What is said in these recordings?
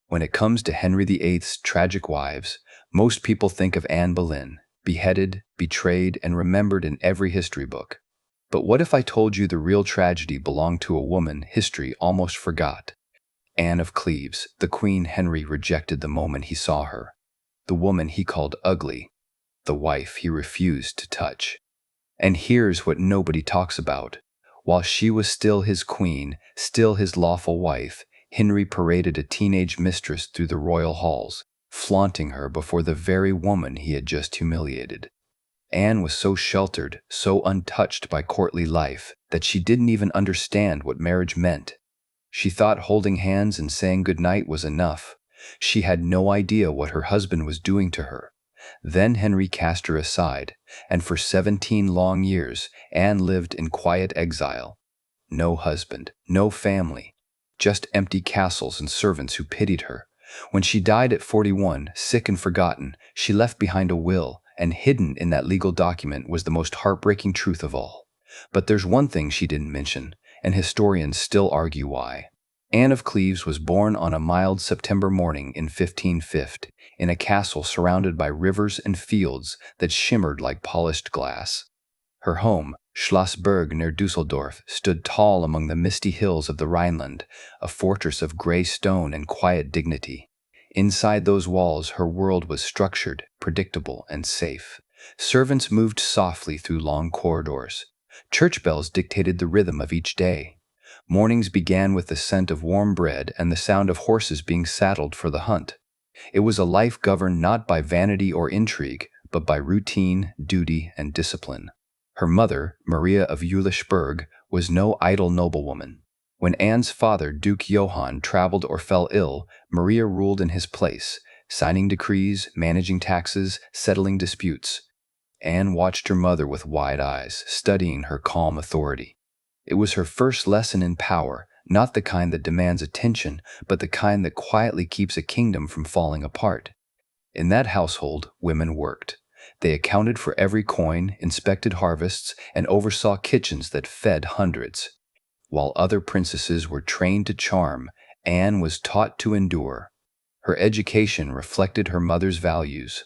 When it comes to Henry VIII's tragic wives, most people think of Anne Boleyn, beheaded, betrayed, and remembered in every history book. But what if I told you the real tragedy belonged to a woman history almost forgot? Anne of Cleves, the queen Henry rejected the moment he saw her. The woman he called ugly, the wife he refused to touch. And here's what nobody talks about. While she was still his queen, still his lawful wife, Henry paraded a teenage mistress through the royal halls, flaunting her before the very woman he had just humiliated. Anne was so sheltered, so untouched by courtly life, that she didn't even understand what marriage meant. She thought holding hands and saying goodnight was enough. She had no idea what her husband was doing to her. Then Henry cast her aside, and for 17 long years, Anne lived in quiet exile. No husband, no family, just empty castles and servants who pitied her. When she died at 41, sick and forgotten, she left behind a will, and hidden in that legal document was the most heartbreaking truth of all. But there's one thing she didn't mention, and historians still argue why. Anne of Cleves was born on a mild September morning in 1550, in a castle surrounded by rivers and fields that shimmered like polished glass. Her home, Schlossberg near Dusseldorf, stood tall among the misty hills of the Rhineland, a fortress of gray stone and quiet dignity. Inside those walls, her world was structured, predictable, and safe. Servants moved softly through long corridors. Church bells dictated the rhythm of each day. Mornings began with the scent of warm bread and the sound of horses being saddled for the hunt. It was a life governed not by vanity or intrigue, but by routine, duty, and discipline. Her mother, Maria of Jülichburg, was no idle noblewoman. When Anne's father, Duke Johann, traveled or fell ill, Maria ruled in his place, signing decrees, managing taxes, settling disputes. Anne watched her mother with wide eyes, studying her calm authority. It was her first lesson in power, not the kind that demands attention, but the kind that quietly keeps a kingdom from falling apart. In that household, women worked. They accounted for every coin, inspected harvests, and oversaw kitchens that fed hundreds. While other princesses were trained to charm, Anne was taught to endure. Her education reflected her mother's values.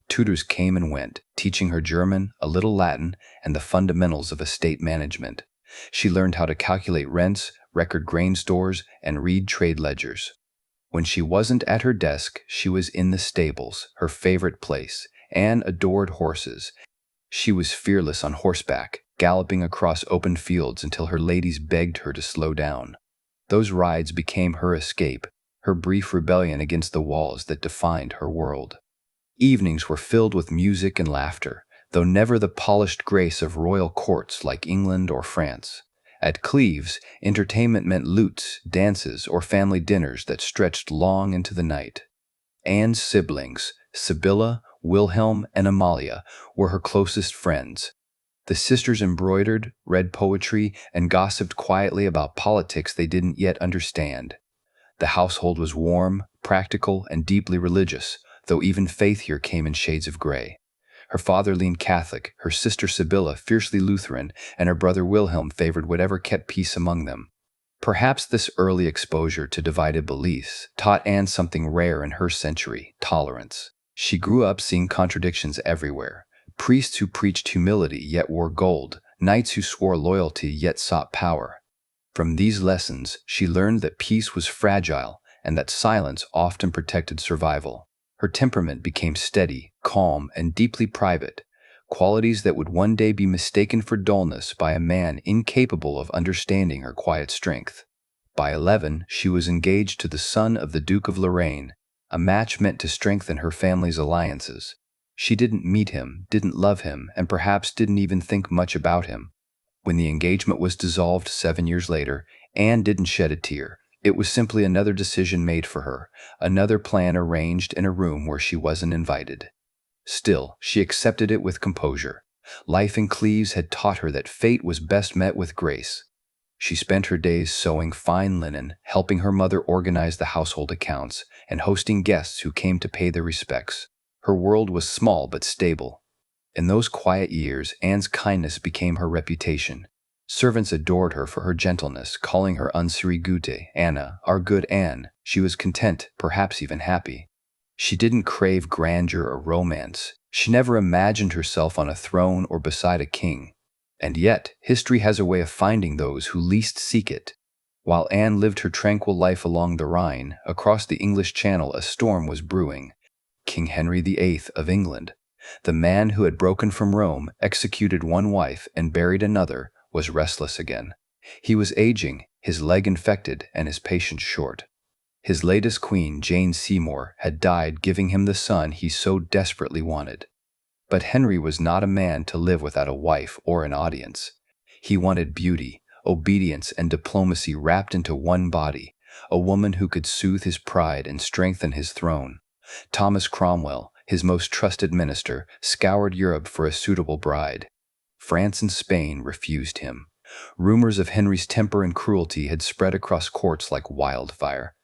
Tutors came and went, teaching her German, a little Latin, and the fundamentals of estate management. She learned how to calculate rents, record grain stores, and read trade ledgers. When she wasn't at her desk, she was in the stables, her favorite place. Anne adored horses. She was fearless on horseback, galloping across open fields until her ladies begged her to slow down. Those rides became her escape, her brief rebellion against the walls that defined her world. Evenings were filled with music and laughter, though never the polished grace of royal courts like England or France. At Cleves, entertainment meant lutes, dances, or family dinners that stretched long into the night. Anne's siblings, Sibylla, Wilhelm, and Amalia, were her closest friends. The sisters embroidered, read poetry, and gossiped quietly about politics they didn't yet understand. The household was warm, practical, and deeply religious, though even faith here came in shades of gray. Her father leaned Catholic, her sister Sibylla fiercely Lutheran, and her brother Wilhelm favored whatever kept peace among them. Perhaps this early exposure to divided beliefs taught Anne something rare in her century: tolerance. She grew up seeing contradictions everywhere. Priests who preached humility yet wore gold, knights who swore loyalty yet sought power. From these lessons, she learned that peace was fragile and that silence often protected survival. Her temperament became steady, calm, and deeply private, qualities that would one day be mistaken for dullness by a man incapable of understanding her quiet strength. By 11, she was engaged to the son of the Duke of Lorraine, a match meant to strengthen her family's alliances. She didn't meet him, didn't love him, and perhaps didn't even think much about him. When the engagement was dissolved 7 years later, Anne didn't shed a tear. It was simply another decision made for her, another plan arranged in a room where she wasn't invited. Still, she accepted it with composure. Life in Cleves had taught her that fate was best met with grace. She spent her days sewing fine linen, helping her mother organize the household accounts, and hosting guests who came to pay their respects. Her world was small but stable. In those quiet years, Anne's kindness became her reputation. Servants adored her for her gentleness, calling her unsere gute, Anna, our good Anne. She was content, perhaps even happy. She didn't crave grandeur or romance. She never imagined herself on a throne or beside a king. And yet, history has a way of finding those who least seek it. While Anne lived her tranquil life along the Rhine, across the English Channel a storm was brewing. King Henry VIII of England, the man who had broken from Rome, executed one wife, and buried another, was restless again. He was aging, his leg infected, and his patience short. His latest queen, Jane Seymour, had died, giving him the son he so desperately wanted. But Henry was not a man to live without a wife or an audience. He wanted beauty, obedience, and diplomacy wrapped into one body, a woman who could soothe his pride and strengthen his throne. Thomas Cromwell, his most trusted minister, scoured Europe for a suitable bride. France and Spain refused him. Rumors of Henry's temper and cruelty had spread across courts like wildfire.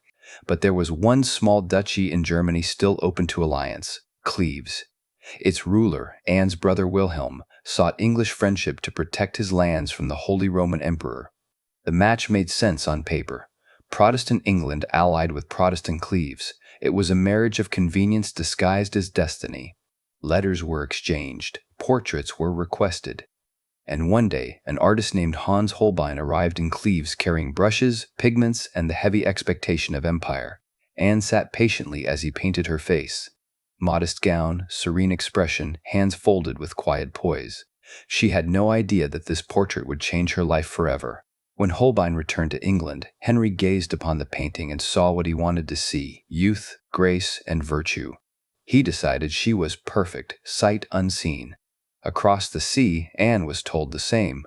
But there was one small duchy in Germany still open to alliance, Cleves. Its ruler, Anne's brother Wilhelm, sought English friendship to protect his lands from the Holy Roman Emperor. The match made sense on paper. Protestant England allied with Protestant Cleves. It was a marriage of convenience disguised as destiny. Letters were exchanged, portraits were requested. And one day, an artist named Hans Holbein arrived in Cleves carrying brushes, pigments, and the heavy expectation of empire. Anne sat patiently as he painted her face. Modest gown, serene expression, hands folded with quiet poise. She had no idea that this portrait would change her life forever. When Holbein returned to England, Henry gazed upon the painting and saw what he wanted to see: youth, grace, and virtue. He decided she was perfect, sight unseen. Across the sea, Anne was told the same.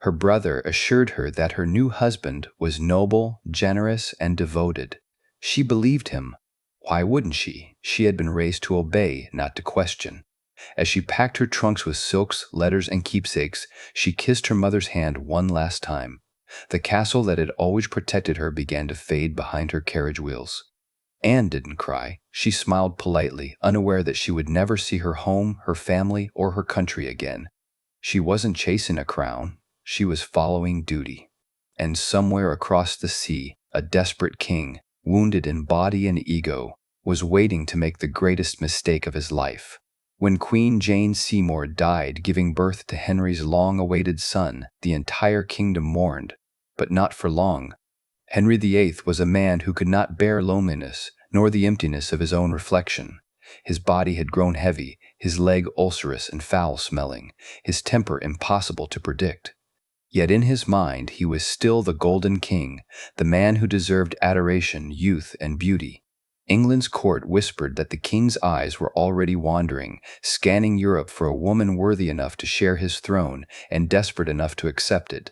Her brother assured her that her new husband was noble, generous, and devoted. She believed him. Why wouldn't she? She had been raised to obey, not to question. As she packed her trunks with silks, letters, and keepsakes, she kissed her mother's hand one last time. The castle that had always protected her began to fade behind her carriage wheels. Anne didn't cry. She smiled politely, unaware that she would never see her home, her family, or her country again. She wasn't chasing a crown. She was following duty. And somewhere across the sea, a desperate king, wounded in body and ego, was waiting to make the greatest mistake of his life. When Queen Jane Seymour died, giving birth to Henry's long-awaited son, the entire kingdom mourned, but not for long. Henry VIII was a man who could not bear loneliness, nor the emptiness of his own reflection. His body had grown heavy, his leg ulcerous and foul-smelling, his temper impossible to predict. Yet in his mind he was still the Golden King, the man who deserved adoration, youth, and beauty. England's court whispered that the king's eyes were already wandering, scanning Europe for a woman worthy enough to share his throne and desperate enough to accept it.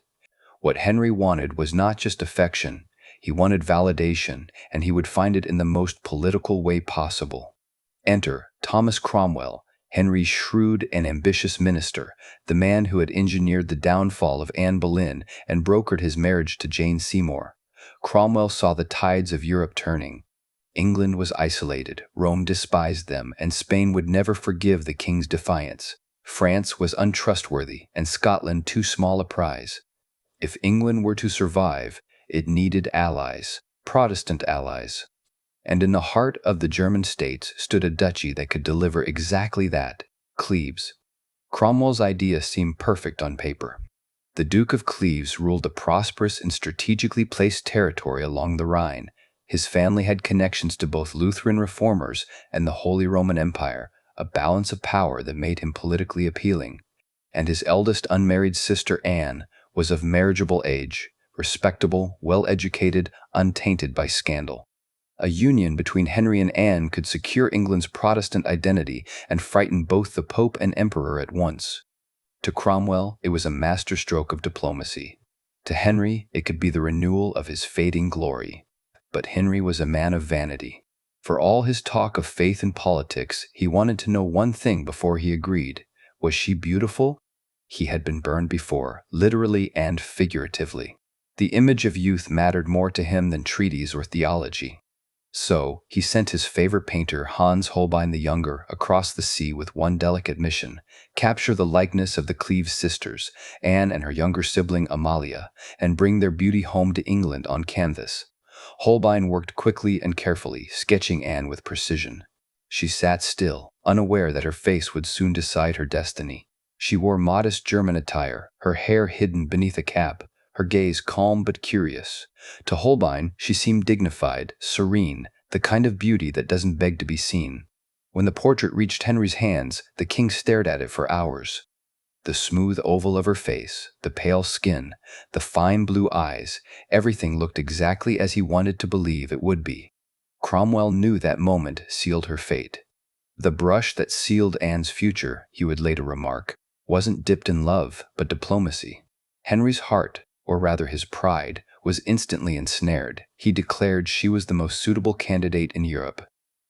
What Henry wanted was not just affection. He wanted validation, and he would find it in the most political way possible. Enter Thomas Cromwell, Henry's shrewd and ambitious minister, the man who had engineered the downfall of Anne Boleyn and brokered his marriage to Jane Seymour. Cromwell saw the tides of Europe turning. England was isolated, Rome despised them, and Spain would never forgive the king's defiance. France was untrustworthy, and Scotland too small a prize. If England were to survive, it needed allies, Protestant allies. And in the heart of the German states stood a duchy that could deliver exactly that, Cleves. Cromwell's idea seemed perfect on paper. The Duke of Cleves ruled a prosperous and strategically placed territory along the Rhine. His family had connections to both Lutheran reformers and the Holy Roman Empire, a balance of power that made him politically appealing. And his eldest unmarried sister Anne was of marriageable age, respectable, well-educated, untainted by scandal. A union between Henry and Anne could secure England's Protestant identity and frighten both the Pope and Emperor at once. To Cromwell, it was a masterstroke of diplomacy. To Henry, it could be the renewal of his fading glory. But Henry was a man of vanity. For all his talk of faith and politics, he wanted to know one thing before he agreed. Was she beautiful? He had been burned before, literally and figuratively. The image of youth mattered more to him than treaties or theology. So, he sent his favorite painter, Hans Holbein the Younger, across the sea with one delicate mission: capture the likeness of the Cleves sisters, Anne and her younger sibling Amalia, and bring their beauty home to England on canvas. Holbein worked quickly and carefully, sketching Anne with precision. She sat still, unaware that her face would soon decide her destiny. She wore modest German attire, her hair hidden beneath a cap, her gaze calm but curious. To Holbein, she seemed dignified, serene, the kind of beauty that doesn't beg to be seen. When the portrait reached Henry's hands, the king stared at it for hours. The smooth oval of her face, the pale skin, the fine blue eyes, everything looked exactly as he wanted to believe it would be. Cromwell knew that moment sealed her fate. The brush that sealed Anne's future, he would later remark, wasn't dipped in love, but diplomacy. Henry's heart, or rather his pride, was instantly ensnared. He declared she was the most suitable candidate in Europe.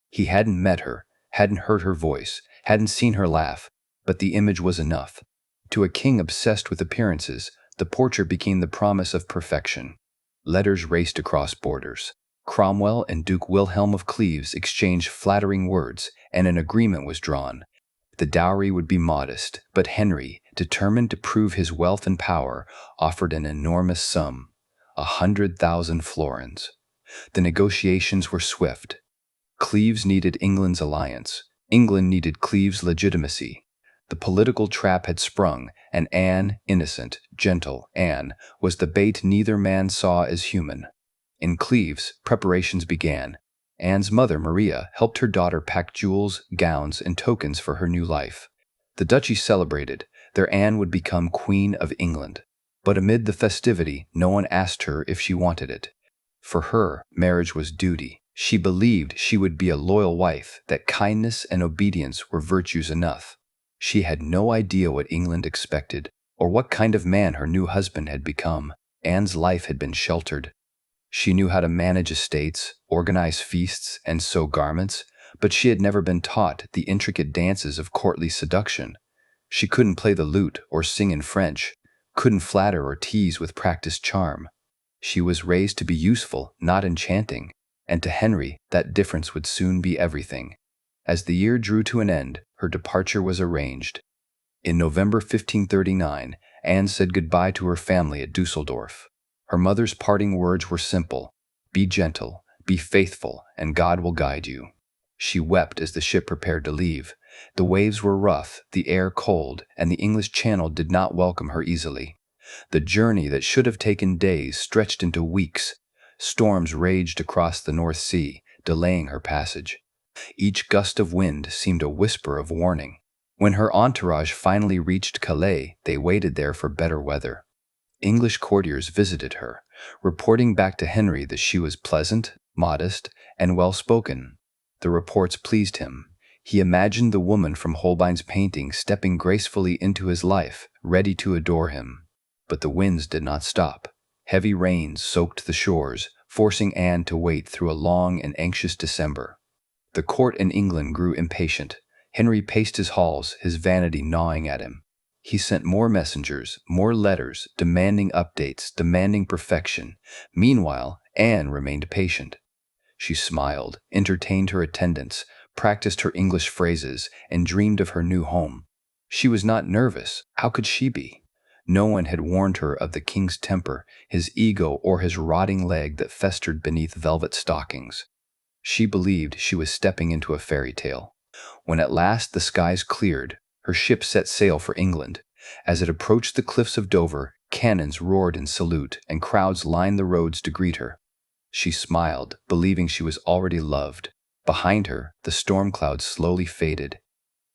He hadn't met her, hadn't heard her voice, hadn't seen her laugh, but the image was enough. To a king obsessed with appearances, the portrait became the promise of perfection. Letters raced across borders. Cromwell and Duke Wilhelm of Cleves exchanged flattering words, and an agreement was drawn. The dowry would be modest, but Henry, determined to prove his wealth and power, offered an enormous sum: 100,000 florins. The negotiations were swift. Cleves needed England's alliance. England needed Cleves' legitimacy. The political trap had sprung, and Anne, innocent, gentle Anne, was the bait neither man saw as human. In Cleves, preparations began. Anne's mother, Maria, helped her daughter pack jewels, gowns, and tokens for her new life. The duchy celebrated. Their Anne would become Queen of England. But amid the festivity, no one asked her if she wanted it. For her, marriage was duty. She believed she would be a loyal wife, that kindness and obedience were virtues enough. She had no idea what England expected, or what kind of man her new husband had become. Anne's life had been sheltered. She knew how to manage estates, organize feasts, and sew garments, but she had never been taught the intricate dances of courtly seduction. She couldn't play the lute or sing in French, couldn't flatter or tease with practiced charm. She was raised to be useful, not enchanting, and to Henry, that difference would soon be everything. As the year drew to an end, her departure was arranged. In November 1539, Anne said goodbye to her family at Dusseldorf. Her mother's parting words were simple: "Be gentle, be faithful, and God will guide you." She wept as the ship prepared to leave. The waves were rough, the air cold, and the English Channel did not welcome her easily. The journey that should have taken days stretched into weeks. Storms raged across the North Sea, delaying her passage. Each gust of wind seemed a whisper of warning. When her entourage finally reached Calais, they waited there for better weather. English courtiers visited her, reporting back to Henry that she was pleasant, modest, and well-spoken. The reports pleased him. He imagined the woman from Holbein's painting stepping gracefully into his life, ready to adore him. But the winds did not stop. Heavy rains soaked the shores, forcing Anne to wait through a long and anxious December. The court in England grew impatient. Henry paced his halls, his vanity gnawing at him. He sent more messengers, more letters, demanding updates, demanding perfection. Meanwhile, Anne remained patient. She smiled, entertained her attendants, practiced her English phrases, and dreamed of her new home. She was not nervous. How could she be? No one had warned her of the king's temper, his ego, or his rotting leg that festered beneath velvet stockings. She believed she was stepping into a fairy tale. When at last the skies cleared, her ship set sail for England. As it approached the cliffs of Dover, cannons roared in salute, and crowds lined the roads to greet her. She smiled, believing she was already loved. Behind her, the storm clouds slowly faded.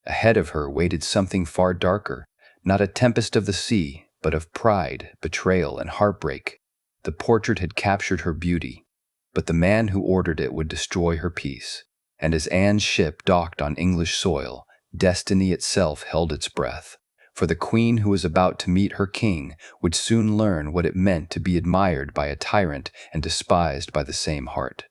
Ahead of her waited something far darker, not a tempest of the sea, but of pride, betrayal, and heartbreak. The portrait had captured her beauty, but the man who ordered it would destroy her peace. And as Anne's ship docked on English soil, destiny itself held its breath. For the queen who was about to meet her king would soon learn what it meant to be admired by a tyrant and despised by the same heart.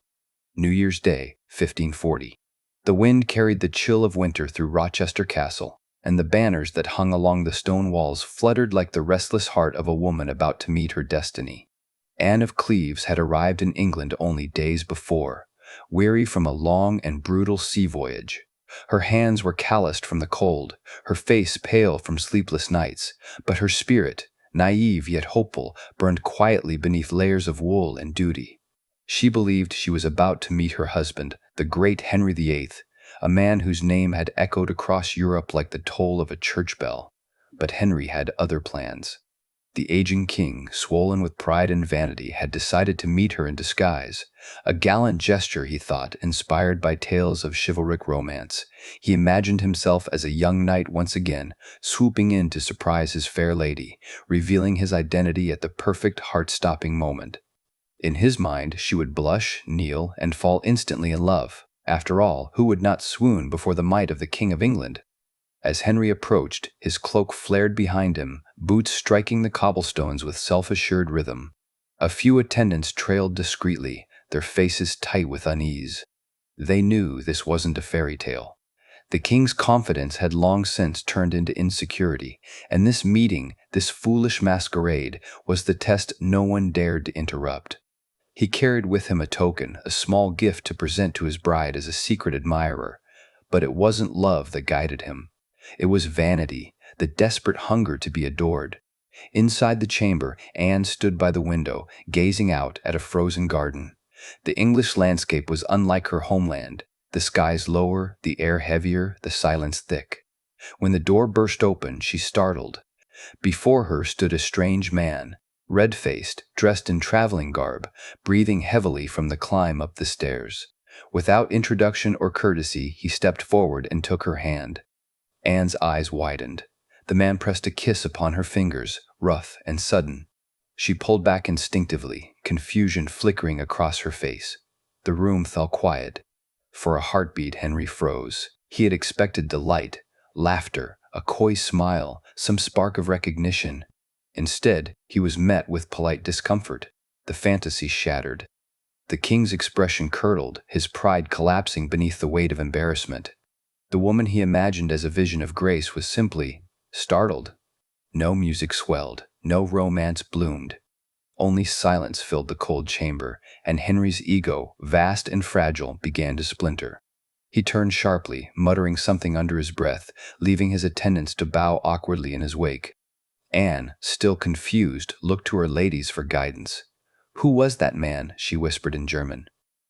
New Year's Day, 1540. The wind carried the chill of winter through Rochester Castle, and the banners that hung along the stone walls fluttered like the restless heart of a woman about to meet her destiny. Anne of Cleves had arrived in England only days before. weary from a long and brutal sea voyage. Her hands were calloused from the cold, her face pale from sleepless nights, but her spirit, naive yet hopeful, burned quietly beneath layers of wool and duty. She believed she was about to meet her husband, the great Henry VIII, a man whose name had echoed across Europe like the toll of a church bell. But Henry had other plans. The aging king, swollen with pride and vanity, had decided to meet her in disguise. A gallant gesture, he thought, inspired by tales of chivalric romance. He imagined himself as a young knight once again, swooping in to surprise his fair lady, revealing his identity at the perfect heart-stopping moment. In his mind, she would blush, kneel, and fall instantly in love. After all, who would not swoon before the might of the King of England? As Henry approached, his cloak flared behind him, boots striking the cobblestones with self-assured rhythm. A few attendants trailed discreetly, their faces tight with unease. They knew this wasn't a fairy tale. The king's confidence had long since turned into insecurity, and this meeting, this foolish masquerade, was the test no one dared to interrupt. He carried with him a token, a small gift to present to his bride as a secret admirer. But it wasn't love that guided him. It was vanity, the desperate hunger to be adored. Inside the chamber, Anne stood by the window, gazing out at a frozen garden. The English landscape was unlike her homeland, the skies lower, the air heavier, the silence thick. When the door burst open, she startled. Before her stood a strange man, red-faced, dressed in traveling garb, breathing heavily from the climb up the stairs. Without introduction or courtesy, he stepped forward and took her hand. Anne's eyes widened. The man pressed a kiss upon her fingers, rough and sudden. She pulled back instinctively, confusion flickering across her face. The room fell quiet. For a heartbeat, Henry froze. He had expected delight, laughter, a coy smile, some spark of recognition. Instead, he was met with polite discomfort. The fantasy shattered. The king's expression curdled, his pride collapsing beneath the weight of embarrassment. The woman he imagined as a vision of grace was simply startled. No music swelled, no romance bloomed. Only silence filled the cold chamber, and Henry's ego, vast and fragile, began to splinter. He turned sharply, muttering something under his breath, leaving his attendants to bow awkwardly in his wake. Anne, still confused, looked to her ladies for guidance. "Who was that man?" she whispered in German.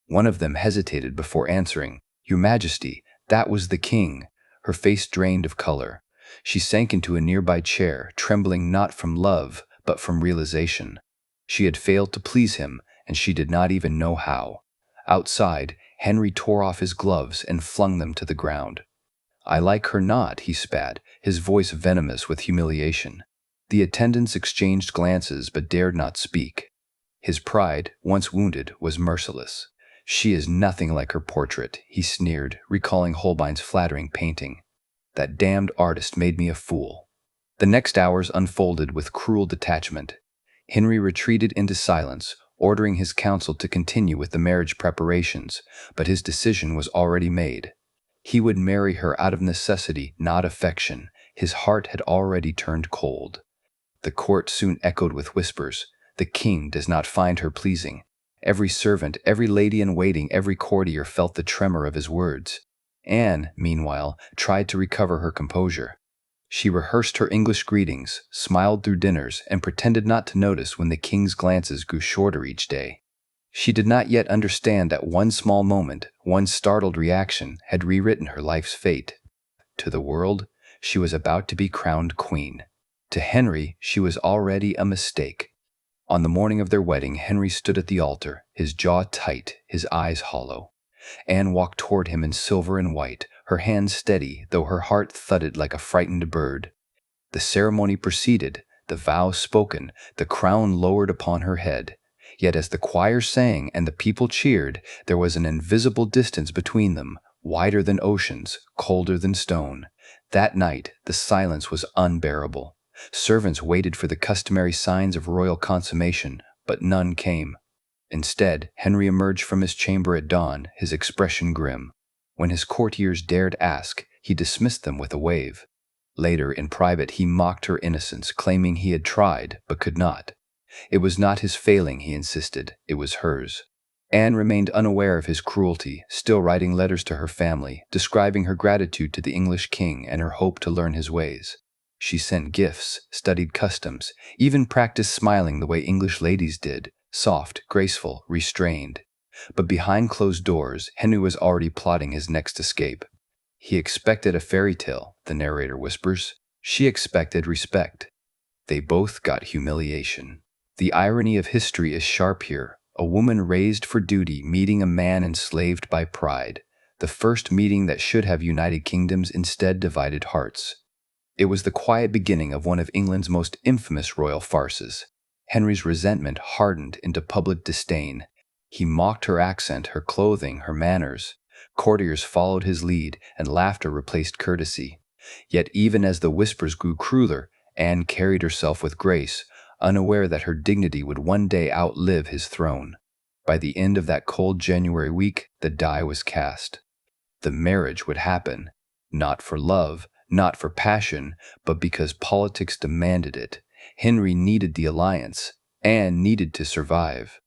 One of them hesitated before answering. "Your Majesty, that was the king." Her face drained of color. She sank into a nearby chair, trembling not from love, but from realization. She had failed to please him, and she did not even know how. Outside, Henry tore off his gloves and flung them to the ground. "I like her not," he spat, his voice venomous with humiliation. The attendants exchanged glances but dared not speak. His pride, once wounded, was merciless. "She is nothing like her portrait," he sneered, recalling Holbein's flattering painting. "That damned artist made me a fool." The next hours unfolded with cruel detachment. Henry retreated into silence, ordering his council to continue with the marriage preparations, but his decision was already made. He would marry her out of necessity, not affection. His heart had already turned cold. The court soon echoed with whispers. "The king does not find her pleasing." Every servant, every lady-in-waiting, every courtier felt the tremor of his words. Anne, meanwhile, tried to recover her composure. She rehearsed her English greetings, smiled through dinners, and pretended not to notice when the king's glances grew shorter each day. She did not yet understand that one small moment, one startled reaction, had rewritten her life's fate. To the world, she was about to be crowned queen. To Henry, she was already a mistake. On the morning of their wedding, Henry stood at the altar, his jaw tight, his eyes hollow. Anne walked toward him in silver and white, her hands steady, though her heart thudded like a frightened bird. The ceremony proceeded, the vow spoken, the crown lowered upon her head. Yet as the choir sang and the people cheered, there was an invisible distance between them, wider than oceans, colder than stone. That night, the silence was unbearable. Servants waited for the customary signs of royal consummation, but none came. Instead, Henry emerged from his chamber at dawn, his expression grim. When his courtiers dared ask, he dismissed them with a wave. Later, in private, he mocked her innocence, claiming he had tried, but could not. It was not his failing, he insisted, it was hers. Anne remained unaware of his cruelty, still writing letters to her family, describing her gratitude to the English king and her hope to learn his ways. She sent gifts, studied customs, even practiced smiling the way English ladies did, soft, graceful, restrained. But behind closed doors, Henry was already plotting his next escape. He expected a fairy tale, the narrator whispers. She expected respect. They both got humiliation. The irony of history is sharp here. A woman raised for duty meeting a man enslaved by pride. The first meeting that should have united kingdoms instead divided hearts. It was the quiet beginning of one of England's most infamous royal farces. Henry's resentment hardened into public disdain. He mocked her accent, her clothing, her manners. Courtiers followed his lead, and laughter replaced courtesy. Yet even as the whispers grew crueler, Anne carried herself with grace, unaware that her dignity would one day outlive his throne. By the end of that cold January week, the die was cast. The marriage would happen, not for love, not for passion, but because politics demanded it. Henry needed the alliance. Anne needed to survive.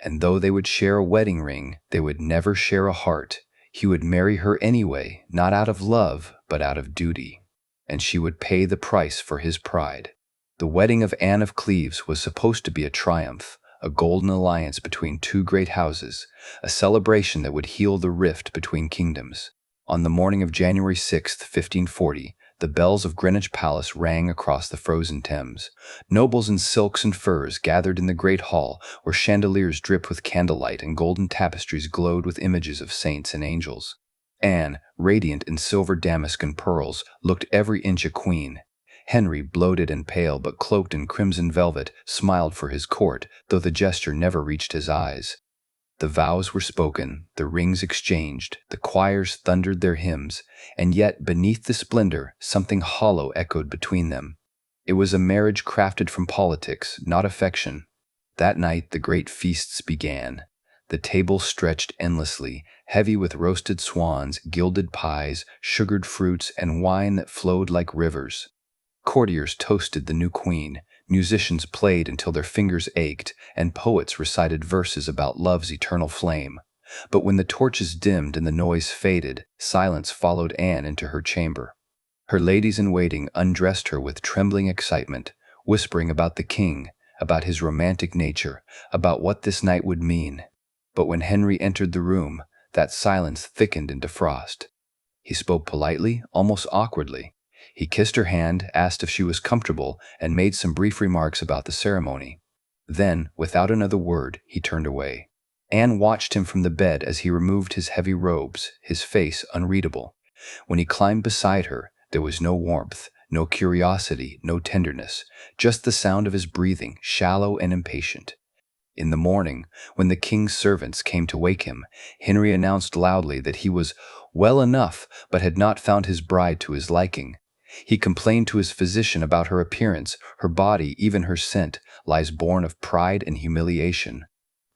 And though they would share a wedding ring, they would never share a heart. He would marry her anyway, not out of love, but out of duty. And she would pay the price for his pride. The wedding of Anne of Cleves was supposed to be a triumph, a golden alliance between two great houses, a celebration that would heal the rift between kingdoms. On the morning of January 6, 1540, the bells of Greenwich Palace rang across the frozen Thames. Nobles in silks and furs gathered in the great hall, where chandeliers dripped with candlelight and golden tapestries glowed with images of saints and angels. Anne, radiant in silver damask and pearls, looked every inch a queen. Henry, bloated and pale but cloaked in crimson velvet, smiled for his court, though the gesture never reached his eyes. The vows were spoken, the rings exchanged, the choirs thundered their hymns, and yet beneath the splendor, something hollow echoed between them. It was a marriage crafted from politics, not affection. That night the great feasts began. The table stretched endlessly, heavy with roasted swans, gilded pies, sugared fruits, and wine that flowed like rivers. Courtiers toasted the new queen, musicians played until their fingers ached, and poets recited verses about love's eternal flame. But when the torches dimmed and the noise faded, silence followed Anne into her chamber. Her ladies-in-waiting undressed her with trembling excitement, whispering about the king, about his romantic nature, about what this night would mean. But when Henry entered the room, that silence thickened into frost. He spoke politely, almost awkwardly. He kissed her hand, asked if she was comfortable, and made some brief remarks about the ceremony. Then, without another word, he turned away. Anne watched him from the bed as he removed his heavy robes, his face unreadable. When he climbed beside her, there was no warmth, no curiosity, no tenderness, just the sound of his breathing, shallow and impatient. In the morning, when the king's servants came to wake him, Henry announced loudly that he was well enough, but had not found his bride to his liking. He complained to his physician about her appearance, her body, even her scent, lies born of pride and humiliation.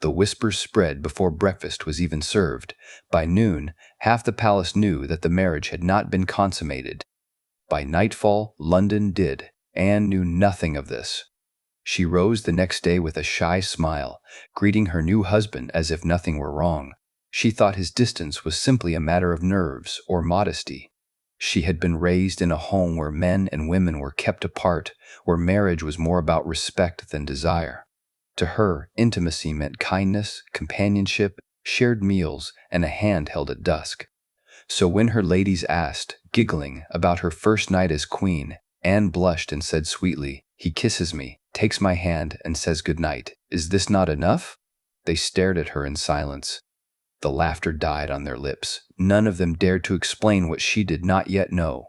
The whispers spread before breakfast was even served. By noon, half the palace knew that the marriage had not been consummated. By nightfall, London did. Anne knew nothing of this. She rose the next day with a shy smile, greeting her new husband as if nothing were wrong. She thought his distance was simply a matter of nerves or modesty. She had been raised in a home where men and women were kept apart, where marriage was more about respect than desire. To her, intimacy meant kindness, companionship, shared meals, and a hand held at dusk. So when her ladies asked, giggling, about her first night as queen, Anne blushed and said sweetly, "He kisses me, takes my hand, and says good night. Is this not enough?" They stared at her in silence. The laughter died on their lips. None of them dared to explain what she did not yet know.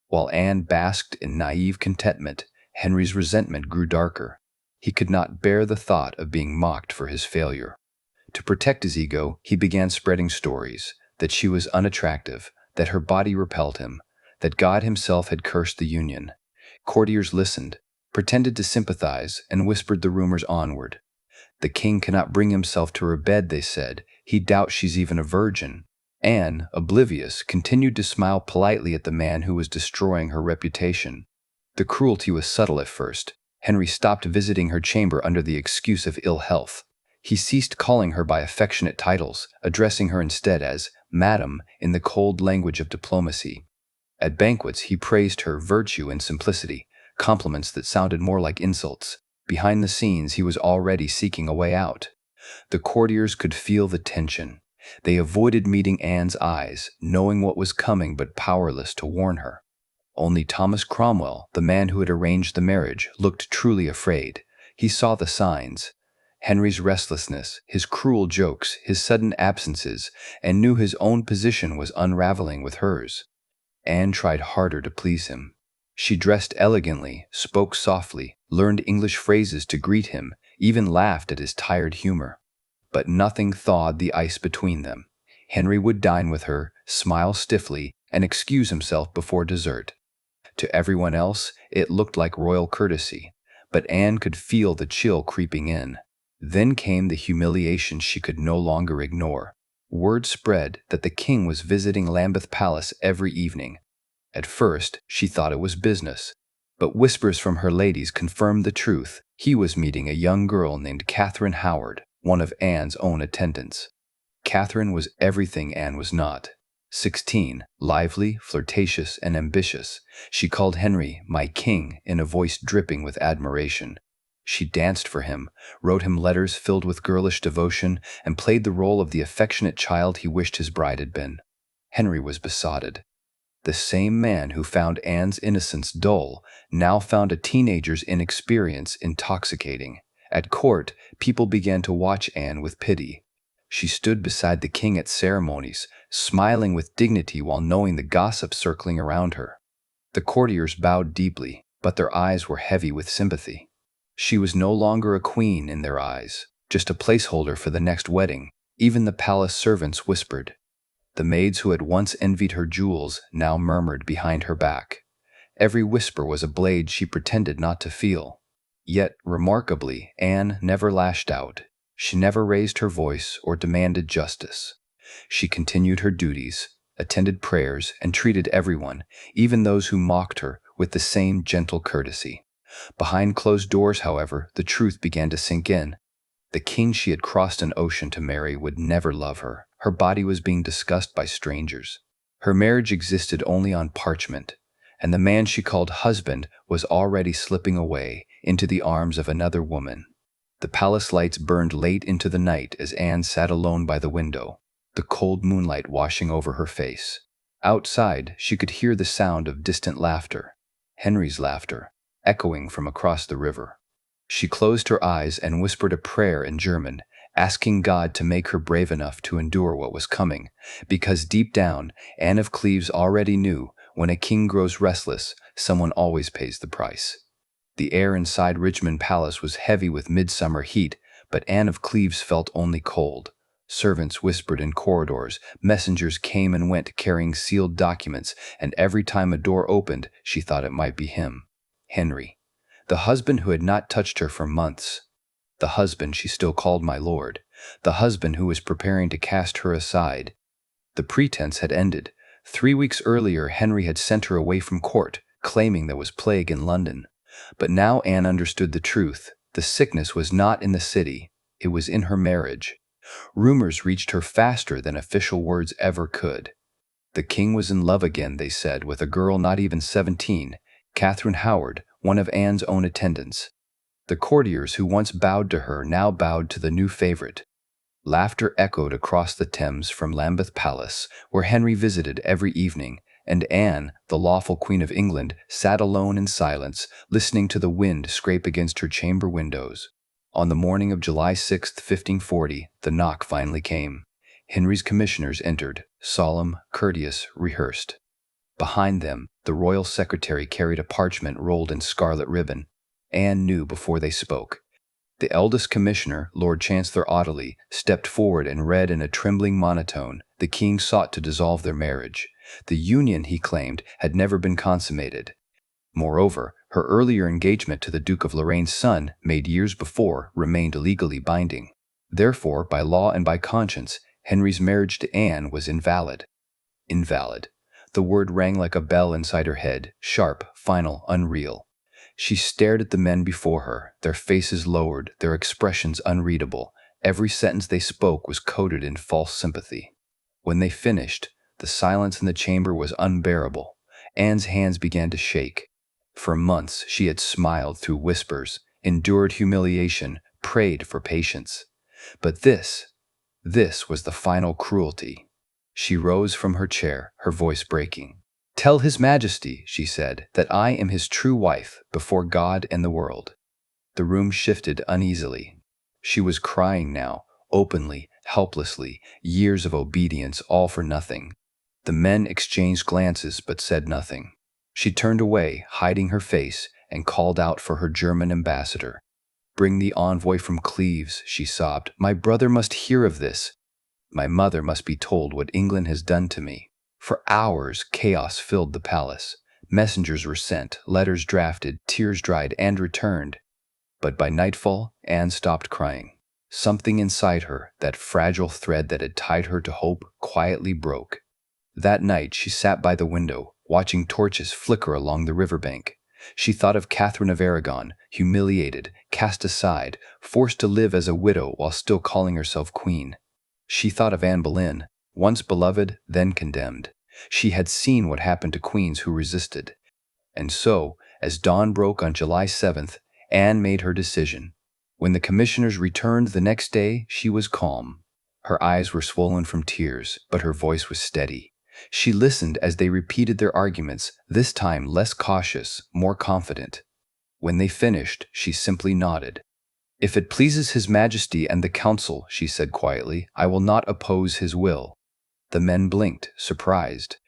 While Anne basked in naive contentment, Henry's resentment grew darker. He could not bear the thought of being mocked for his failure. To protect his ego, he began spreading stories, that she was unattractive, that her body repelled him, that God himself had cursed the union. Courtiers listened, pretended to sympathize, and whispered the rumors onward. The king cannot bring himself to her bed, they said. He doubts she's even a virgin. Anne, oblivious, continued to smile politely at the man who was destroying her reputation. The cruelty was subtle at first. Henry stopped visiting her chamber under the excuse of ill health. He ceased calling her by affectionate titles, addressing her instead as Madam in the cold language of diplomacy. At banquets, he praised her virtue and simplicity, compliments that sounded more like insults. Behind the scenes, he was already seeking a way out. The courtiers could feel the tension. They avoided meeting Anne's eyes, knowing what was coming but powerless to warn her. Only Thomas Cromwell, the man who had arranged the marriage, looked truly afraid. He saw the signs. Henry's restlessness, his cruel jokes, his sudden absences, and knew his own position was unraveling with hers. Anne tried harder to please him. She dressed elegantly, spoke softly, learned English phrases to greet him, even laughed at his tired humor. But nothing thawed the ice between them. Henry would dine with her, smile stiffly, and excuse himself before dessert. To everyone else, it looked like royal courtesy, but Anne could feel the chill creeping in. Then came the humiliation she could no longer ignore. Word spread that the king was visiting Lambeth Palace every evening. At first, she thought it was business, but whispers from her ladies confirmed the truth. He was meeting a young girl named Catherine Howard, one of Anne's own attendants. Catherine was everything Anne was not. 16, lively, flirtatious, and ambitious, she called Henry "my king" in a voice dripping with admiration. She danced for him, wrote him letters filled with girlish devotion, and played the role of the affectionate child he wished his bride had been. Henry was besotted. The same man who found Anne's innocence dull now found a teenager's inexperience intoxicating. At court, people began to watch Anne with pity. She stood beside the king at ceremonies, smiling with dignity while knowing the gossip circling around her. The courtiers bowed deeply, but their eyes were heavy with sympathy. She was no longer a queen in their eyes, just a placeholder for the next wedding. Even the palace servants whispered. The maids who had once envied her jewels now murmured behind her back. Every whisper was a blade she pretended not to feel. Yet, remarkably, Anne never lashed out. She never raised her voice or demanded justice. She continued her duties, attended prayers, and treated everyone, even those who mocked her, with the same gentle courtesy. Behind closed doors, however, the truth began to sink in. The king she had crossed an ocean to marry would never love her. Her body was being discussed by strangers. Her marriage existed only on parchment, and the man she called husband was already slipping away into the arms of another woman. The palace lights burned late into the night as Anne sat alone by the window, the cold moonlight washing over her face. Outside, she could hear the sound of distant laughter, Henry's laughter, echoing from across the river. She closed her eyes and whispered a prayer in German, asking God to make her brave enough to endure what was coming, because deep down, Anne of Cleves already knew, when a king grows restless, someone always pays the price. The air inside Richmond Palace was heavy with midsummer heat, but Anne of Cleves felt only cold. Servants whispered in corridors, messengers came and went carrying sealed documents, and every time a door opened, she thought it might be him, Henry, the husband who had not touched her for months. The husband she still called my lord, the husband who was preparing to cast her aside. The pretense had ended. 3 weeks earlier, Henry had sent her away from court, claiming there was plague in London. But now Anne understood the truth. The sickness was not in the city, it was in her marriage. Rumors reached her faster than official words ever could. The king was in love again, they said, with a girl not even 17, Catherine Howard, one of Anne's own attendants. The courtiers who once bowed to her now bowed to the new favorite. Laughter echoed across the Thames from Lambeth Palace, where Henry visited every evening, and Anne, the lawful Queen of England, sat alone in silence, listening to the wind scrape against her chamber windows. On the morning of July 6, 1540, the knock finally came. Henry's commissioners entered, solemn, courteous, rehearsed. Behind them, the royal secretary carried a parchment rolled in scarlet ribbon. Anne knew before they spoke. The eldest commissioner, Lord Chancellor Audeley, stepped forward and read in a trembling monotone. The king sought to dissolve their marriage. The union, he claimed, had never been consummated. Moreover, her earlier engagement to the Duke of Lorraine's son, made years before, remained legally binding. Therefore, by law and by conscience, Henry's marriage to Anne was invalid. Invalid. The word rang like a bell inside her head, sharp, final, unreal. She stared at the men before her, their faces lowered, their expressions unreadable. Every sentence they spoke was coated in false sympathy. When they finished, the silence in the chamber was unbearable. Anne's hands began to shake. For months she had smiled through whispers, endured humiliation, prayed for patience. But this was the final cruelty. She rose from her chair, her voice breaking. "Tell His Majesty," she said, "that I am his true wife before God and the world." The room shifted uneasily. She was crying now, openly, helplessly, years of obedience all for nothing. The men exchanged glances but said nothing. She turned away, hiding her face, and called out for her German ambassador. "Bring the envoy from Cleves," she sobbed. "My brother must hear of this. My mother must be told what England has done to me." For hours, chaos filled the palace. Messengers were sent, letters drafted, tears dried and returned. But by nightfall, Anne stopped crying. Something inside her, that fragile thread that had tied her to hope, quietly broke. That night she sat by the window, watching torches flicker along the riverbank. She thought of Catherine of Aragon, humiliated, cast aside, forced to live as a widow while still calling herself queen. She thought of Anne Boleyn, once beloved, then condemned. She had seen what happened to queens who resisted. And so, as dawn broke on July 7th, Anne made her decision. When the commissioners returned the next day, she was calm. Her eyes were swollen from tears, but her voice was steady. She listened as they repeated their arguments, this time less cautious, more confident. When they finished, she simply nodded. "If it pleases His Majesty and the Council," she said quietly, "I will not oppose his will." The men blinked, surprised.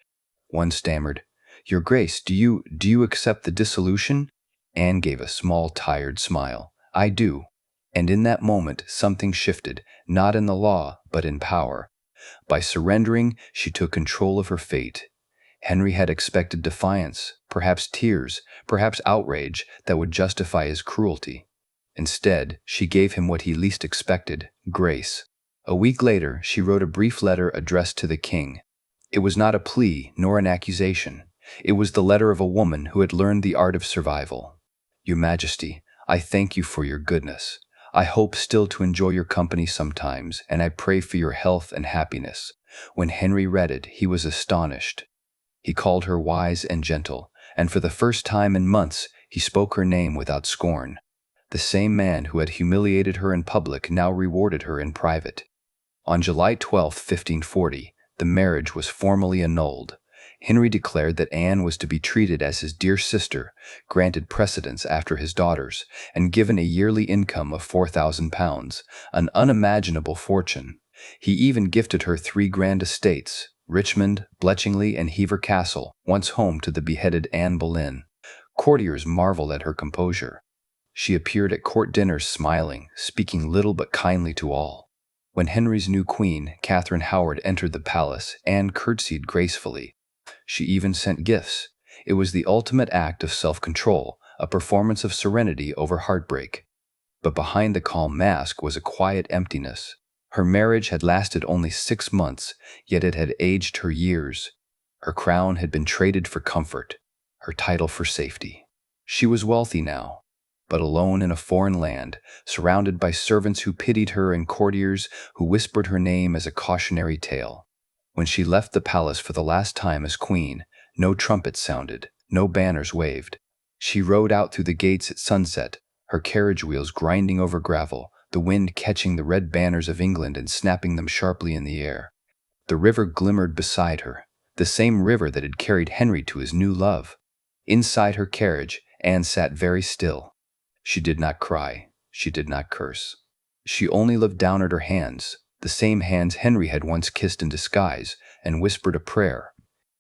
One stammered, "Your Grace, do you accept the dissolution?" Anne gave a small, tired smile. "I do." And in that moment, something shifted, not in the law, but in power. By surrendering, she took control of her fate. Henry had expected defiance, perhaps tears, perhaps outrage that would justify his cruelty. Instead, she gave him what he least expected, grace. A week later, she wrote a brief letter addressed to the king. It was not a plea nor an accusation. It was the letter of a woman who had learned the art of survival. "Your Majesty, I thank you for your goodness. I hope still to enjoy your company sometimes, and I pray for your health and happiness." When Henry read it, he was astonished. He called her wise and gentle, and for the first time in months, he spoke her name without scorn. The same man who had humiliated her in public now rewarded her in private. On July 12, 1540, the marriage was formally annulled. Henry declared that Anne was to be treated as his dear sister, granted precedence after his daughters, and given a yearly income of £4,000, an unimaginable fortune. He even gifted her 3 grand estates, Richmond, Bletchingley, and Hever Castle, once home to the beheaded Anne Boleyn. Courtiers marveled at her composure. She appeared at court dinners smiling, speaking little but kindly to all. When Henry's new queen, Catherine Howard, entered the palace, Anne curtsied gracefully. She even sent gifts. It was the ultimate act of self-control, a performance of serenity over heartbreak. But behind the calm mask was a quiet emptiness. Her marriage had lasted only 6 months, yet it had aged her years. Her crown had been traded for comfort, her title for safety. She was wealthy now, but alone in a foreign land, surrounded by servants who pitied her and courtiers who whispered her name as a cautionary tale. When she left the palace for the last time as queen, no trumpets sounded, no banners waved. She rode out through the gates at sunset, her carriage wheels grinding over gravel, the wind catching the red banners of England and snapping them sharply in the air. The river glimmered beside her, the same river that had carried Henry to his new love. Inside her carriage, Anne sat very still. She did not cry, she did not curse. She only looked down at her hands, the same hands Henry had once kissed in disguise, and whispered a prayer.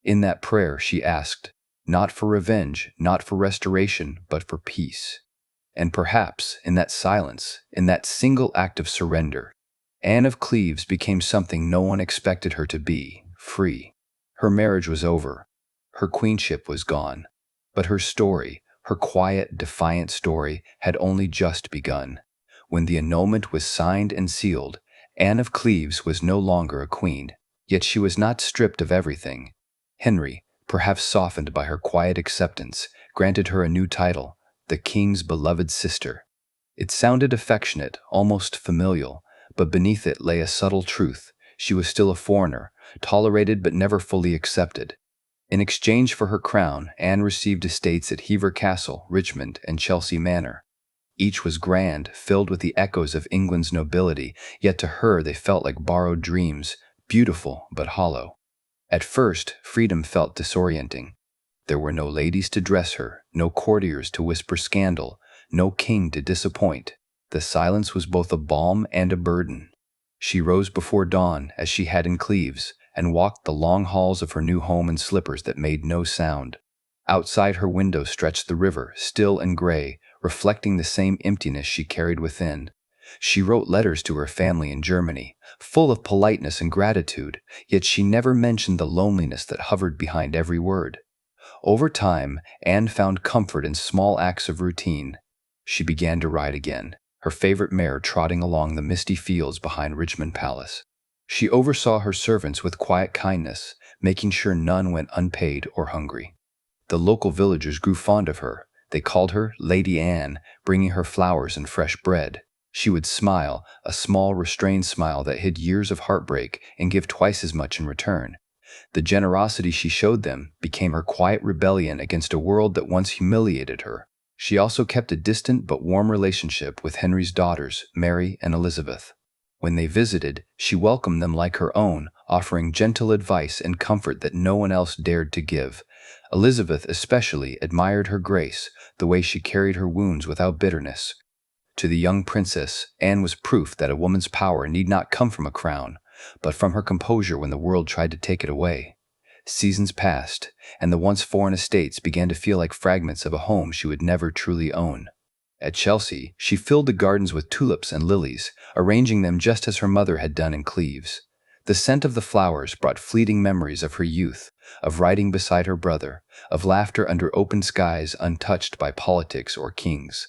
In that prayer she asked, not for revenge, not for restoration, but for peace. And perhaps, in that silence, in that single act of surrender, Anne of Cleves became something no one expected her to be, free. Her marriage was over. Her queenship was gone. But her story, her quiet, defiant story, had only just begun. When the annulment was signed and sealed, Anne of Cleves was no longer a queen, yet she was not stripped of everything. Henry, perhaps softened by her quiet acceptance, granted her a new title, the king's beloved sister. It sounded affectionate, almost familial, but beneath it lay a subtle truth. She was still a foreigner, tolerated but never fully accepted. In exchange for her crown, Anne received estates at Hever Castle, Richmond, and Chelsea Manor. Each was grand, filled with the echoes of England's nobility, yet to her they felt like borrowed dreams, beautiful but hollow. At first, freedom felt disorienting. There were no ladies to dress her, no courtiers to whisper scandal, no king to disappoint. The silence was both a balm and a burden. She rose before dawn, as she had in Cleves, and walked the long halls of her new home in slippers that made no sound. Outside her window stretched the river, still and gray, reflecting the same emptiness she carried within. She wrote letters to her family in Germany, full of politeness and gratitude, yet she never mentioned the loneliness that hovered behind every word. Over time, Anne found comfort in small acts of routine. She began to ride again, her favorite mare trotting along the misty fields behind Richmond Palace. She oversaw her servants with quiet kindness, making sure none went unpaid or hungry. The local villagers grew fond of her. They called her Lady Anne, bringing her flowers and fresh bread. She would smile, a small, restrained smile that hid years of heartbreak, and give twice as much in return. The generosity she showed them became her quiet rebellion against a world that once humiliated her. She also kept a distant but warm relationship with Henry's daughters, Mary and Elizabeth. When they visited, she welcomed them like her own, offering gentle advice and comfort that no one else dared to give. Elizabeth especially admired her grace, the way she carried her wounds without bitterness. To the young princess, Anne was proof that a woman's power need not come from a crown, but from her composure when the world tried to take it away. Seasons passed, and the once foreign estates began to feel like fragments of a home she would never truly own. At Chelsea, she filled the gardens with tulips and lilies, arranging them just as her mother had done in Cleves. The scent of the flowers brought fleeting memories of her youth, of riding beside her brother, of laughter under open skies untouched by politics or kings.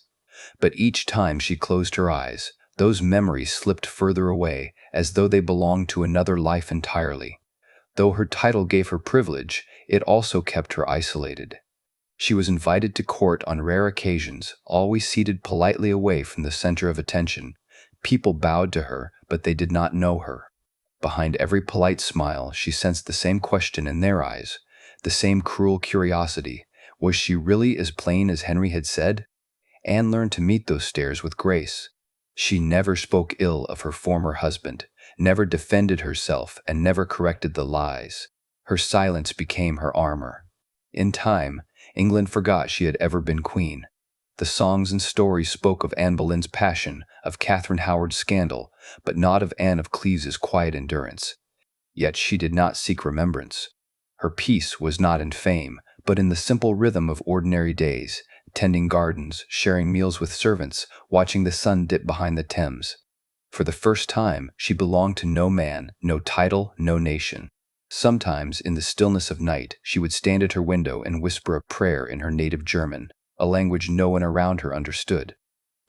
But each time she closed her eyes, those memories slipped further away, as though they belonged to another life entirely. Though her title gave her privilege, it also kept her isolated. She was invited to court on rare occasions, always seated politely away from the center of attention. People bowed to her, but they did not know her. Behind every polite smile, she sensed the same question in their eyes, the same cruel curiosity. Was she really as plain as Henry had said? Anne learned to meet those stares with grace. She never spoke ill of her former husband, never defended herself, and never corrected the lies. Her silence became her armor. In time, England forgot she had ever been queen. The songs and stories spoke of Anne Boleyn's passion, of Catherine Howard's scandal, but not of Anne of Cleves's quiet endurance. Yet she did not seek remembrance. Her peace was not in fame, but in the simple rhythm of ordinary days, tending gardens, sharing meals with servants, watching the sun dip behind the Thames. For the first time, she belonged to no man, no title, no nation. Sometimes, in the stillness of night, she would stand at her window and whisper a prayer in her native German, a language no one around her understood.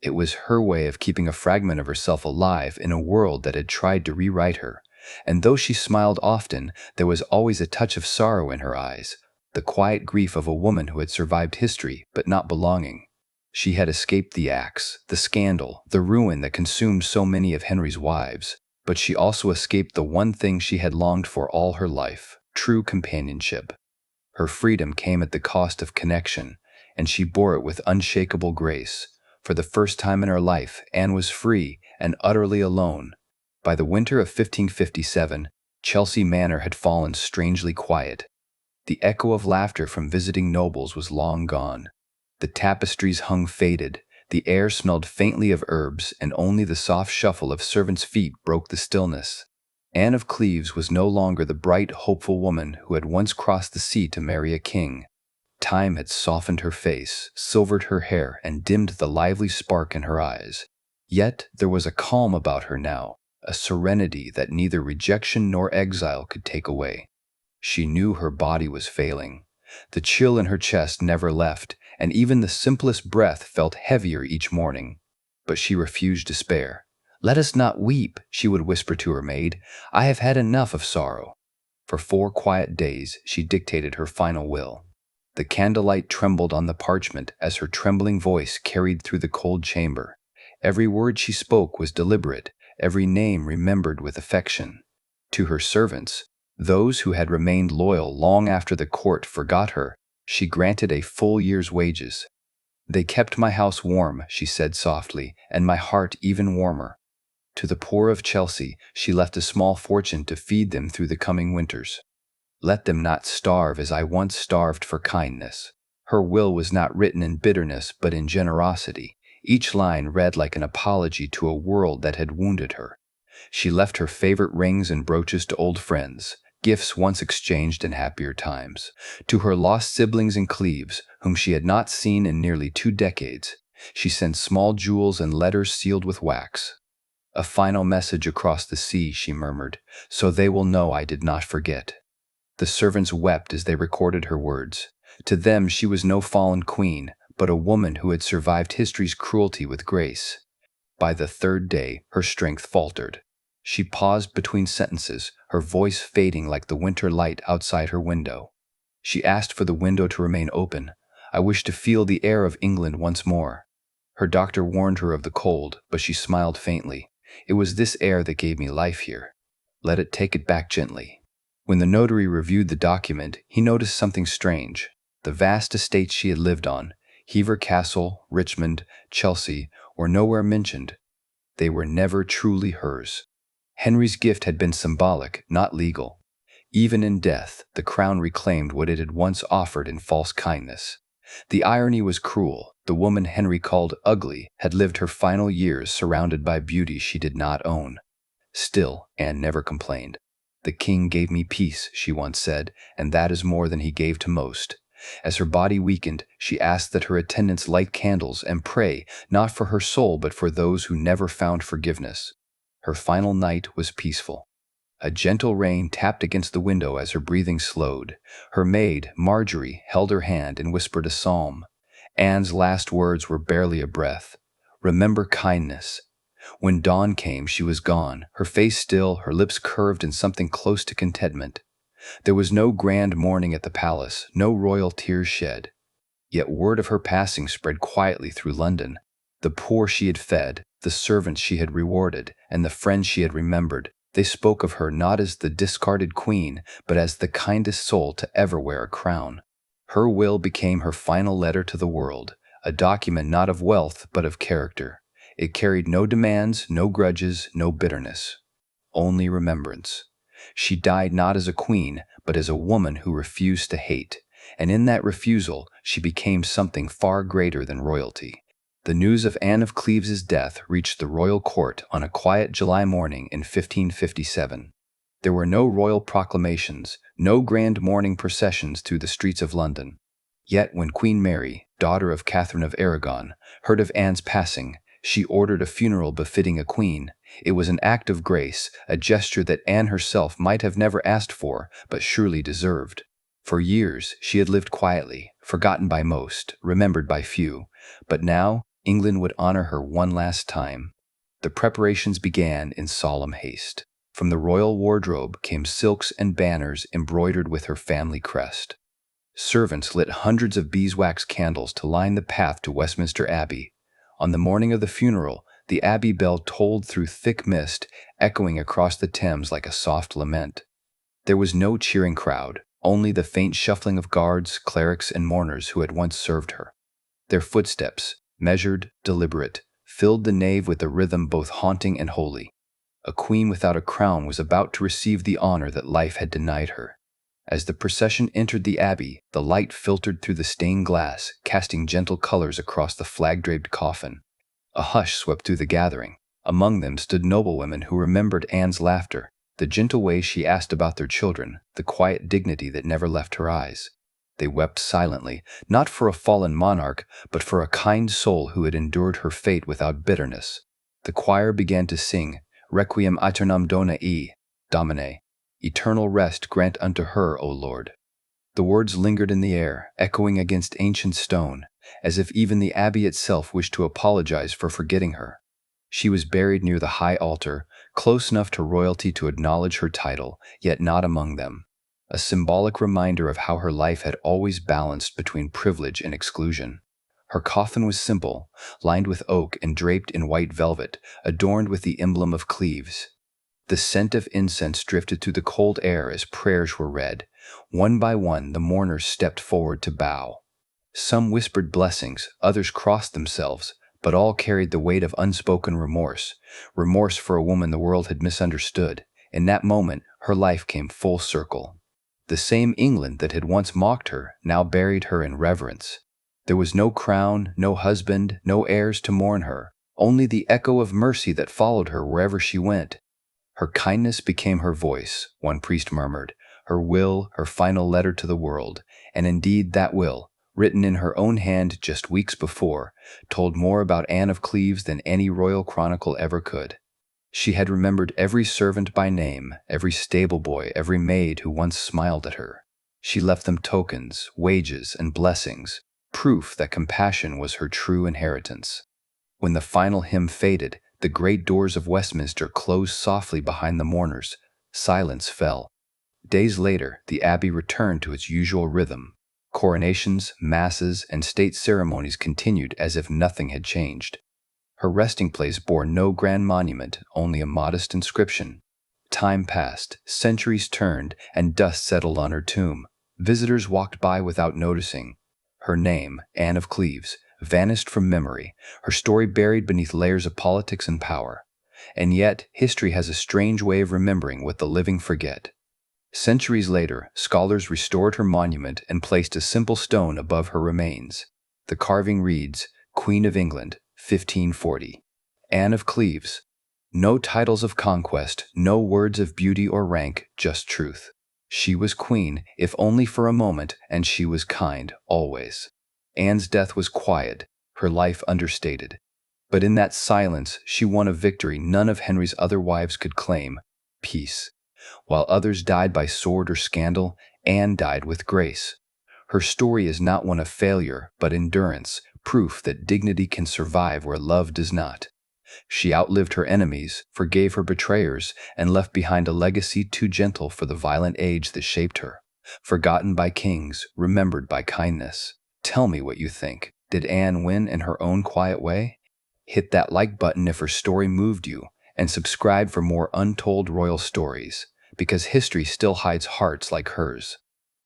It was her way of keeping a fragment of herself alive in a world that had tried to rewrite her. And though she smiled often, there was always a touch of sorrow in her eyes, the quiet grief of a woman who had survived history but not belonging. She had escaped the axe, the scandal, the ruin that consumed so many of Henry's wives, but she also escaped the one thing she had longed for all her life, true companionship. Her freedom came at the cost of connection, and she bore it with unshakable grace. For the first time in her life, Anne was free and utterly alone. By the winter of 1557, Chelsea Manor had fallen strangely quiet. The echo of laughter from visiting nobles was long gone. The tapestries hung faded, the air smelled faintly of herbs, and only the soft shuffle of servants' feet broke the stillness. Anne of Cleves was no longer the bright, hopeful woman who had once crossed the sea to marry a king. Time had softened her face, silvered her hair, and dimmed the lively spark in her eyes. Yet there was a calm about her now, a serenity that neither rejection nor exile could take away. She knew her body was failing. The chill in her chest never left, and even the simplest breath felt heavier each morning. But she refused despair. "Let us not weep," she would whisper to her maid. "I have had enough of sorrow." For 4 quiet days she dictated her final will. The candlelight trembled on the parchment as her trembling voice carried through the cold chamber. Every word she spoke was deliberate, every name remembered with affection. To her servants, those who had remained loyal long after the court forgot her, she granted a full year's wages. "They kept my house warm," she said softly, "and my heart even warmer." To the poor of Chelsea, she left a small fortune to feed them through the coming winters. "Let them not starve as I once starved for kindness." Her will was not written in bitterness but in generosity. Each line read like an apology to a world that had wounded her. She left her favorite rings and brooches to old friends, gifts once exchanged in happier times. To her lost siblings in Cleves, whom she had not seen in nearly 2 decades, she sent small jewels and letters sealed with wax. "A final message across the sea," she murmured, "so they will know I did not forget." The servants wept as they recorded her words. To them she was no fallen queen, but a woman who had survived history's cruelty with grace. By the 3rd day, her strength faltered. She paused between sentences, her voice fading like the winter light outside her window. She asked for the window to remain open. "I wish to feel the air of England once more." Her doctor warned her of the cold, but she smiled faintly. "It was this air that gave me life here. Let it take it back gently." When the notary reviewed the document, he noticed something strange. The vast estates she had lived on, Hever Castle, Richmond, Chelsea, were nowhere mentioned. They were never truly hers. Henry's gift had been symbolic, not legal. Even in death, the crown reclaimed what it had once offered in false kindness. The irony was cruel. The woman Henry called ugly had lived her final years surrounded by beauty she did not own. Still, Anne never complained. "The king gave me peace," she once said, "and that is more than he gave to most." As her body weakened, she asked that her attendants light candles and pray, not for her soul but for those who never found forgiveness. Her final night was peaceful. A gentle rain tapped against the window as her breathing slowed. Her maid, Marjorie, held her hand and whispered a psalm. Anne's last words were barely a breath. "Remember kindness." When dawn came, she was gone, her face still, her lips curved in something close to contentment. There was no grand mourning at the palace, no royal tears shed. Yet word of her passing spread quietly through London. The poor she had fed, the servants she had rewarded, and the friends she had remembered, they spoke of her not as the discarded queen, but as the kindest soul to ever wear a crown. Her will became her final letter to the world, a document not of wealth but of character. It carried no demands, no grudges, no bitterness. Only remembrance. She died not as a queen, but as a woman who refused to hate. And in that refusal, she became something far greater than royalty. The news of Anne of Cleves' death reached the royal court on a quiet July morning in 1557. There were no royal proclamations, no grand mourning processions through the streets of London. Yet when Queen Mary, daughter of Catherine of Aragon, heard of Anne's passing, she ordered a funeral befitting a queen. It was an act of grace, a gesture that Anne herself might have never asked for, but surely deserved. For years, she had lived quietly, forgotten by most, remembered by few. But now, England would honor her one last time. The preparations began in solemn haste. From the royal wardrobe came silks and banners embroidered with her family crest. Servants lit hundreds of beeswax candles to line the path to Westminster Abbey. On the morning of the funeral, the Abbey bell tolled through thick mist, echoing across the Thames like a soft lament. There was no cheering crowd, only the faint shuffling of guards, clerics, and mourners who had once served her. Their footsteps, measured, deliberate, filled the nave with a rhythm both haunting and holy. A queen without a crown was about to receive the honor that life had denied her. As the procession entered the abbey, the light filtered through the stained glass, casting gentle colors across the flag-draped coffin. A hush swept through the gathering. Among them stood noblewomen who remembered Anne's laughter, the gentle way she asked about their children, the quiet dignity that never left her eyes. They wept silently, not for a fallen monarch, but for a kind soul who had endured her fate without bitterness. The choir began to sing, Requiem aeternam dona Domine. Eternal rest grant unto her, O Lord. The words lingered in the air, echoing against ancient stone, as if even the abbey itself wished to apologize for forgetting her. She was buried near the high altar, close enough to royalty to acknowledge her title, yet not among them. A symbolic reminder of how her life had always balanced between privilege and exclusion. Her coffin was simple, lined with oak and draped in white velvet, adorned with the emblem of Cleves. The scent of incense drifted through the cold air as prayers were read. One by one, the mourners stepped forward to bow. Some whispered blessings, others crossed themselves, but all carried the weight of unspoken remorse. Remorse for a woman the world had misunderstood. In that moment, her life came full circle. The same England that had once mocked her now buried her in reverence. There was no crown, no husband, no heirs to mourn her, only the echo of mercy that followed her wherever she went. Her kindness became her voice, one priest murmured, her will, her final letter to the world, and indeed that will, written in her own hand just weeks before, told more about Anne of Cleves than any royal chronicle ever could. She had remembered every servant by name, every stable boy, every maid who once smiled at her. She left them tokens, wages, and blessings, proof that compassion was her true inheritance. When the final hymn faded, the great doors of Westminster closed softly behind the mourners. Silence fell. Days later, the abbey returned to its usual rhythm. Coronations, masses, and state ceremonies continued as if nothing had changed. Her resting place bore no grand monument, only a modest inscription. Time passed, centuries turned, and dust settled on her tomb. Visitors walked by without noticing. Her name, Anne of Cleves, vanished from memory, her story buried beneath layers of politics and power. And yet, history has a strange way of remembering what the living forget. Centuries later, scholars restored her monument and placed a simple stone above her remains. The carving reads, Queen of England, 1540. Anne of Cleves. No titles of conquest, no words of beauty or rank, just truth. She was queen, if only for a moment, and she was kind, always. Anne's death was quiet, her life understated. But in that silence, she won a victory none of Henry's other wives could claim: peace. While others died by sword or scandal, Anne died with grace. Her story is not one of failure, but endurance, proof that dignity can survive where love does not. She outlived her enemies, forgave her betrayers, and left behind a legacy too gentle for the violent age that shaped her. Forgotten by kings, remembered by kindness. Tell me what you think. Did Anne win in her own quiet way? Hit that like button if her story moved you, and subscribe for more untold royal stories, because history still hides hearts like hers.